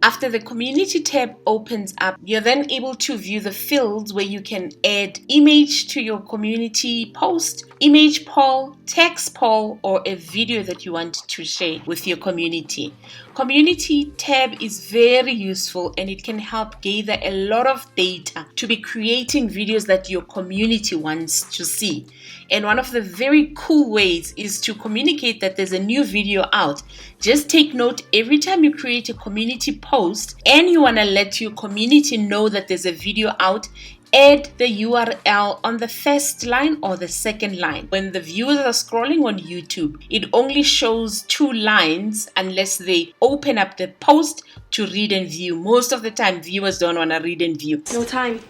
After the community tab opens up, you're then able to view the fields where you can add image to your community post, image poll, text poll, or a video that you want to share with your community. Community tab is very useful and it can help gather a lot of data to be creating videos that your community wants to see. And one of the very cool ways is to communicate that there's a new video out. Just take note every time you create a community post and you want to let your community know that there's a video out, add the URL on the first line or the second line. When the viewers are scrolling on YouTube, it only shows 2 lines unless they open up the post to read and view. Most of the time, viewers don't want to read and view. No time.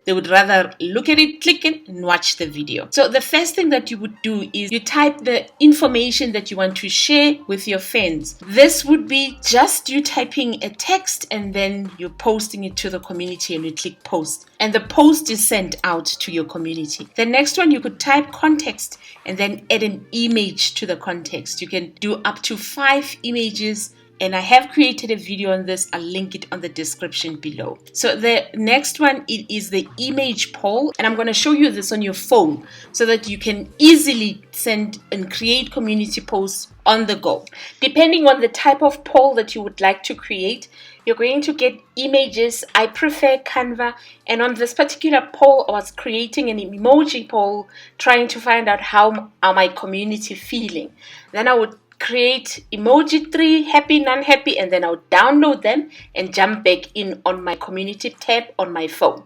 They would rather look at it, click it, and watch the video. So the first thing that you would do is you type the information that you want to share with your friends. This would be just you typing a text and then you're posting it to the community and you click post. And the post is sent out to your community. The next one, you could type context and then add an image to the context. You can do up to 5 images. And I have created a video on this. I'll link it on the description below. So the next one, it is the image poll. And I'm going to show you this on your phone so that you can easily send and create community posts on the go. Depending on the type of poll that you would like to create, you're going to get images. I prefer Canva. And on this particular poll, I was creating an emoji poll, trying to find out how are my community feeling. Then I would create emoji 3, happy, non-happy, and then I'll download them and jump back in on my community tab on my phone.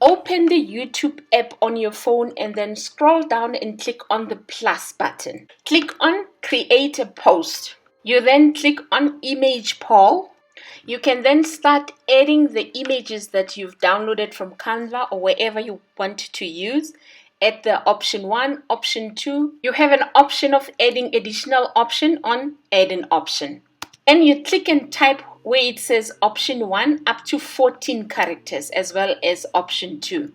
Open the YouTube app on your phone and then scroll down and click on the plus button. Click on create a post. You then click on image poll. You can then start adding the images that you've downloaded from Canva or wherever you want to use. At the option 1, option 2, you have an option of adding additional option on add an option. And you click and type where it says option 1 up to 14 characters as well as option 2.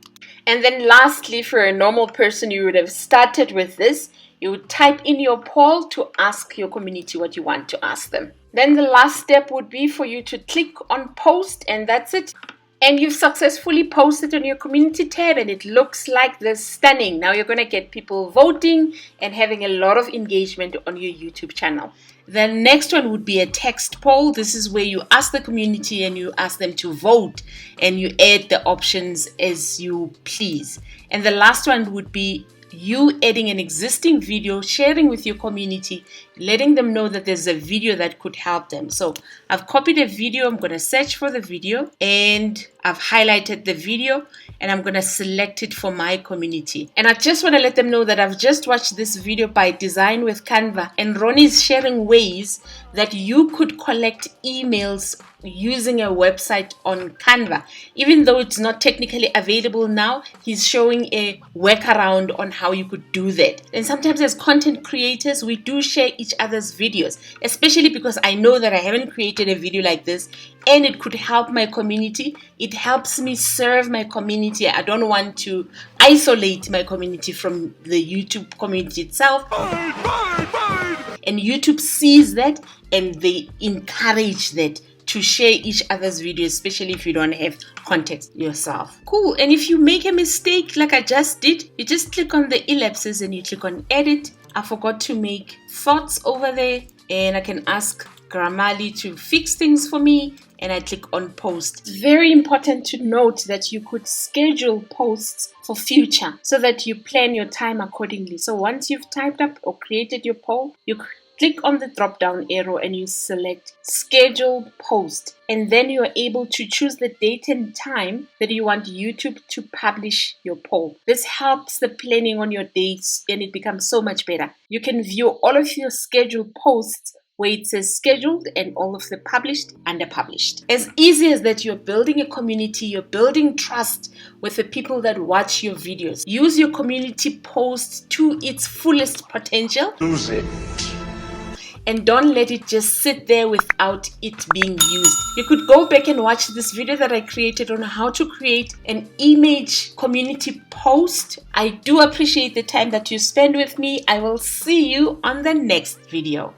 And then lastly, for a normal person, you would have started with this. You would type in your poll to ask your community what you want to ask them. Then the last step would be for you to click on post, and that's it. And you've successfully posted on your community tab and it looks like this, stunning. Now you're going to get people voting and having a lot of engagement on your YouTube channel. The next one would be a text poll. This is where you ask the community and you ask them to vote and you add the options as you please. And the last one would be you adding an existing video, sharing with your community, letting them know that there's a video that could help them. So I've copied a video. I'm going to search for the video and I've highlighted the video and I'm going to select it for my community. And I just want to let them know that I've just watched this video by Design with Canva, and Ronnie is sharing ways that you could collect emails using a website on Canva. Even though it's not technically available now, he's showing a workaround on how you could do that. And sometimes as content creators, we do share each other's videos, especially because I know that I haven't created a video like this and it could help my community. It helps me serve my community. I don't want to isolate my community from the YouTube community itself. And YouTube sees that and they encourage that to share each other's videos, especially if you don't have context yourself. Cool. And if you make a mistake like I just did, you just click on the ellipses and you click on edit. I forgot to make thoughts over there and I can ask Grammarly to fix things for me and I click on post. It's very important to note that you could schedule posts for future so that you plan your time accordingly. So once you've typed up or created your poll, you click on the drop down arrow and you select schedule post, and then you're able to choose the date and time that you want YouTube to publish your poll. This helps the planning on your dates and it becomes so much better. You can view all of your scheduled posts where it says scheduled and all of the published and unpublished. As easy as that, you're building a community, you're building trust with the people that watch your videos. Use your community post to its fullest potential. Use it. And don't let it just sit there without it being used. You could go back and watch this video that I created on how to create an image community post. I do appreciate the time that you spend with me. I will see you on the next video.